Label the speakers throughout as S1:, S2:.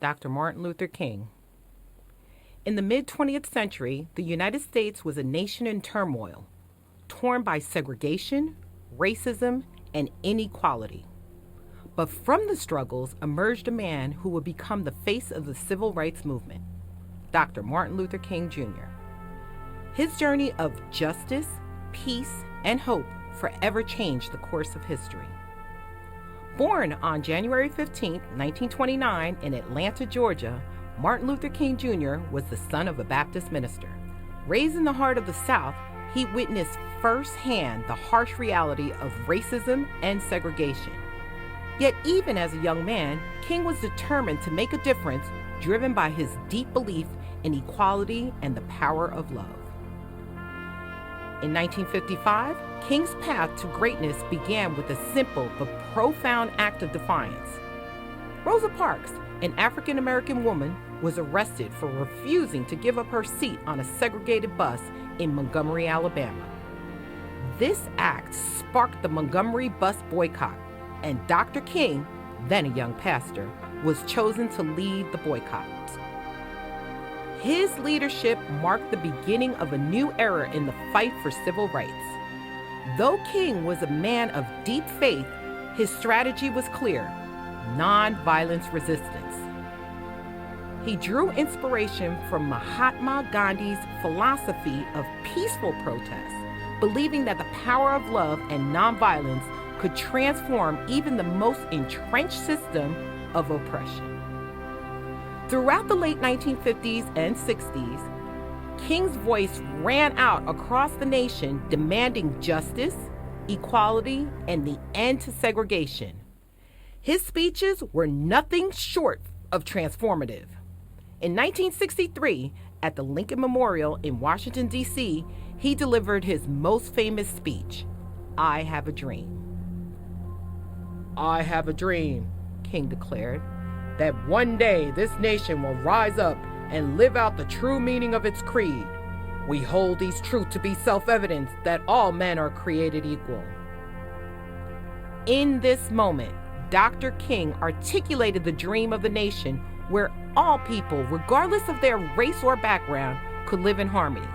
S1: Dr. Martin Luther King. In the mid-20th century, the United States was a nation in turmoil, torn by segregation, racism, and inequality. But from the struggles emerged a man who would become the face of the civil rights movement, Dr. Martin Luther King Jr. His journey of justice, peace, and hope forever changed the course of history. Born on January 15, 1929 in Atlanta, Georgia, Martin Luther King Jr. was the son of a Baptist minister. Raised in the heart of the South, he witnessed firsthand the harsh reality of racism and segregation. Yet even as a young man, King was determined to make a difference, driven by his deep belief in equality and the power of love. In 1955, King's path to greatness began with a simple but profound act of defiance. Rosa Parks, an African-American woman, was arrested for refusing to give up her seat on a segregated bus in Montgomery, Alabama. This act sparked the Montgomery bus boycott, and Dr. King, then a young pastor, was chosen to lead the boycott. His leadership marked the beginning of a new era in the fight for civil rights. Though King was a man of deep faith, his strategy was clear: nonviolence resistance. He drew inspiration from Mahatma Gandhi's philosophy of peaceful protest, believing that the power of love and nonviolence could transform even the most entrenched system of oppression. Throughout the late 1950s and 60s, King's voice ran out across the nation demanding justice, equality, and the end to segregation. His speeches were nothing short of transformative. In 1963, at the Lincoln Memorial in Washington, D.C., he delivered his most famous speech, "I Have a Dream." "I have a dream," King declared, "that one day this nation will rise up and live out the true meaning of its creed. We hold these truths to be self-evident that all men are created equal." In this moment, Dr. King articulated the dream of the nation where all people, regardless of their race or background, could live in harmony.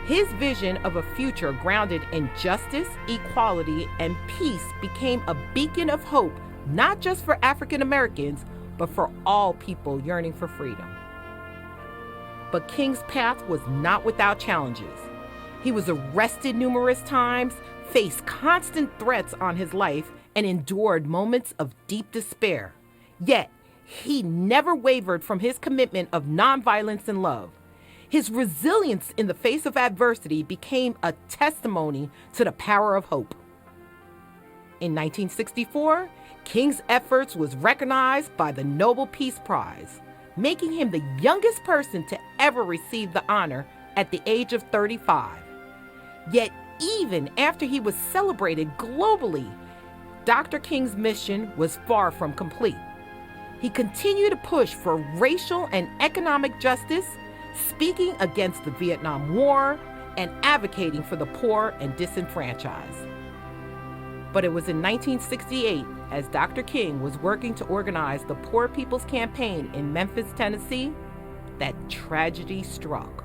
S1: His vision of a future grounded in justice, equality, and peace became a beacon of hope, not just for African Americans, but for all people yearning for freedom. But King's path was not without challenges. He was arrested numerous times, faced constant threats on his life, and endured moments of deep despair. Yet, he never wavered from his commitment of nonviolence and love. His resilience in the face of adversity became a testimony to the power of hope. In 1964, King's efforts was recognized by the Nobel Peace Prize, making him the youngest person to ever receive the honor at the age of 35. Yet even after he was celebrated globally, Dr. King's mission was far from complete. He continued to push for racial and economic justice, speaking against the Vietnam War and advocating for the poor and disenfranchised. But it was in 1968, as Dr. King was working to organize the Poor People's Campaign in Memphis, Tennessee, that tragedy struck.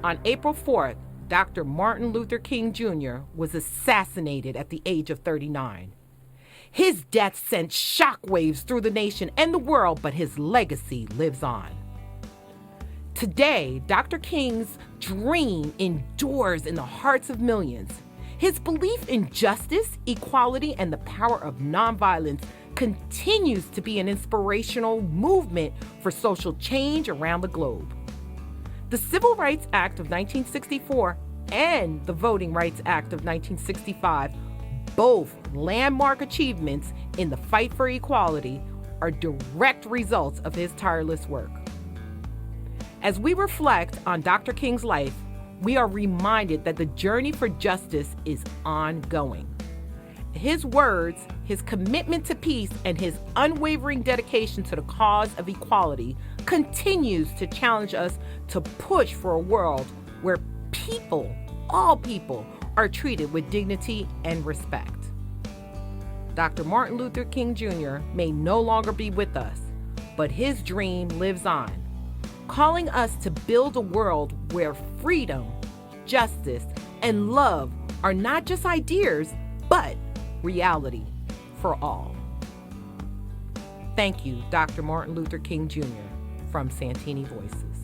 S1: On April 4th, Dr. Martin Luther King Jr. was assassinated at the age of 39. His death sent shockwaves through the nation and the world, but his legacy lives on. Today, Dr. King's dream endures in the hearts of millions. His belief in justice, equality, and the power of nonviolence continues to be an inspirational movement for social change around the globe. The Civil Rights Act of 1964 and the Voting Rights Act of 1965, both landmark achievements in the fight for equality, are direct results of his tireless work. As we reflect on Dr. King's life, we are reminded that the journey for justice is ongoing. His words, his commitment to peace, and his unwavering dedication to the cause of equality continues to challenge us to push for a world where people, all people, are treated with dignity and respect. Dr. Martin Luther King Jr. may no longer be with us, but his dream lives on, calling us to build a world where freedom, justice, and love are not just ideas, but reality for all. Thank you, Dr. Martin Luther King Jr. from Saintiny Voices.